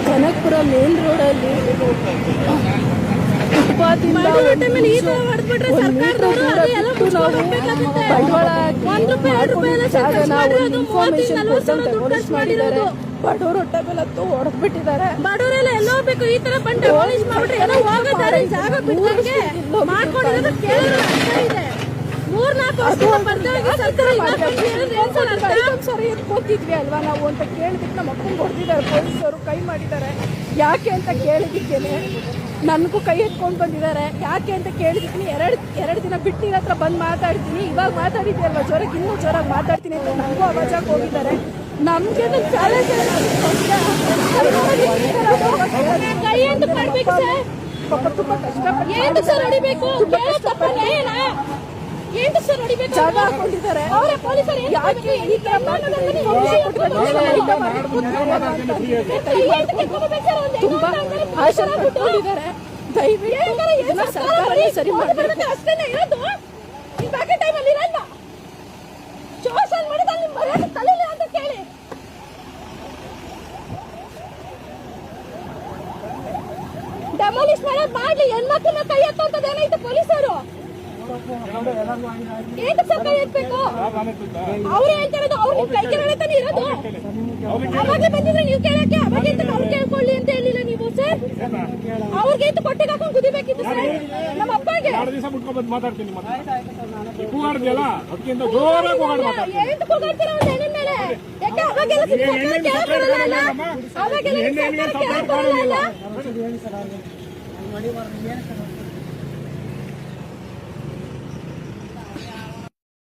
Kanakapura main ರೋಡಲ್ಲಿ ಬಡವರು ಹೊಟ್ಟೆ ಮೇಲೆ ಹೊಡೆದ್ಬಿಟ್ಟಿದ್ದಾರೆ. ಬಡವರೆಲ್ಲ ಎಲ್ಲ ಹೋಗ್ಬೇಕು ಈ ತರ ಬಂದು ಡೆಮಾಲಿಷ್ ಮಾಡ್ಬಿಟ್ರೆ ಏನೋ ಹೋಗೋದಾರೆ ಜಾಗ ಬಿಟ್ಟಂಗೆ ಮಾಡ್ಕೊಂಡಿರೋದು ಕೇಳಿದ್ರೆ ಅರ್ಥ ಇದೆ. 3-4 ವರ್ಷದಿಂದ ಬರ್ದಾಗಿ ಸರ್ಕಾರ ಸರಿ ಎತ್ಕೋತಿದ್ವಿ ಅಲ್ವಾ ನಾವು ಅಂತ ಕೇಳಿದಕ್ಕೆ ನಮ್ಮ ಅಪ್ಪಂಗೆ ಹೊಡೆದಿದ್ದಾರೆ ಪೊಲೀಸರು, ಕೈ ಮಾಡಿದ್ದಾರೆ. ಯಾಕೆ ಅಂತ ಕೇಳಿದಿಕ್ಕೇನೆ ನನಗೂ ಕೈ ಎತ್ಕೊಂಡು ಬಂದಿದ್ದಾರೆ. ಯಾಕೆ ಅಂತ ಕೇಳಿದಕ್ಕೆ ಎರಡು ದಿನ ಬಿಟ್ಟು ನಿನ್ನ ಹತ್ರ ಬಂದು ಮಾತಾಡ್ತೀನಿ, ಇವಾಗ ಮಾತಾಡಿದ್ದೆ ಅಲ್ವಾ ಜ್ವರಕ್ಕೆ ಇನ್ನೂ ಜ್ವರಾಗಿ ಮಾತಾಡ್ತೀನಿ ಅಂತ ನನಗೂ ಅವಾಜಾಗಿ ಹೋಗಿದ್ದಾರೆ. ನಮ್ಗೆ ಚಾಲೆಂಜ್ ಕೈ ಅಂತ ಮಾಡ್ಬೇಕು ಸರ್. ತುಂಬಾ ಕಷ್ಟಪಟ್ಟು ಜಾಗ ಹಾಕೊಂಡಿದ್ದಾರೆ. ಯಾಕೆ ಈ ತರ ತುಂಬಾ ಆಶಾ ಪಟ್ಕೊಂಡಿದ್ದಾರೆ. ದಯವಿಟ್ಟು ಸರ್ಕಾರನೇ ಸರಿ ಮಾಡಬೇಕು. ಅಷ್ಟೇನೆ ಇರೋದು. ಈ ಬಾಕಿ ಟೈಮಲ್ಲಿ ಇರಲ್ಲ. ಶೋಷಣೆ ಮಾಡಿದ್ರೆ ನಿಮ್ಮ ಮರ್ಯಾದೆ ಕಲೀಲಿ ಅಂತ ಕೇಳಿ. ಡೆಮಾಲಿಷ್ ಮಾಡೋದು ಮಾಡ್ಲಿ. ಹೆಣ್ಮಕ್ಳನ್ನ ಕೈ ಎತ್ತುವಂತದ್ದು ಏನೈತೆ ಪೊಲೀಸರು? ಏನು ಸರ್ ಕೈ ಎತ್ತಬೇಕು? ಅವ್ರು ಹೇಳ್ತಿರೋದು ಅವ್ರು ನಿಮ್ ಕೈ ಕೆಳಗಡೆ ಇರೋದು. ಅವಾಗಲೇ ಬಂದಿದ್ರೆ ನೀವು ಕೇಳಕ್ಕೆ, ಅವಾಗ ಅವ್ರು ಕೇಳ್ಕೊಳ್ಳಿ ಅಂತ ಹೇಳಿಲ್ಲ ನೀವು ಸರ್. ಅವ್ರಿಗೆ ಎತ್ತು ಕೊಟ್ಟಿಗೆ ಹಾಕೊಂಡು ಕುದಿಬೇಕಿತ್ತು ಸರ್. ನಮ್ಮ ಅಪ್ಪಗೆ ದಿವಸ ಮುಟ್ಕೊಂಡ್ಬಂದು ಮಾತಾಡ್ತೀನಿ. ಏನು ಕೂಗಾಡ್ತೀರ ಒಂದು ಹೆಣ್ಣಿನ ಮೇಲೆ? ಯಾಕೆ ಅವಾಗೆಲ್ಲ ಕೇಳಬರಲ್ಲ? ಅವಾಗೆಲ್ಲ ಕೇಳಬರಲ್ಲ?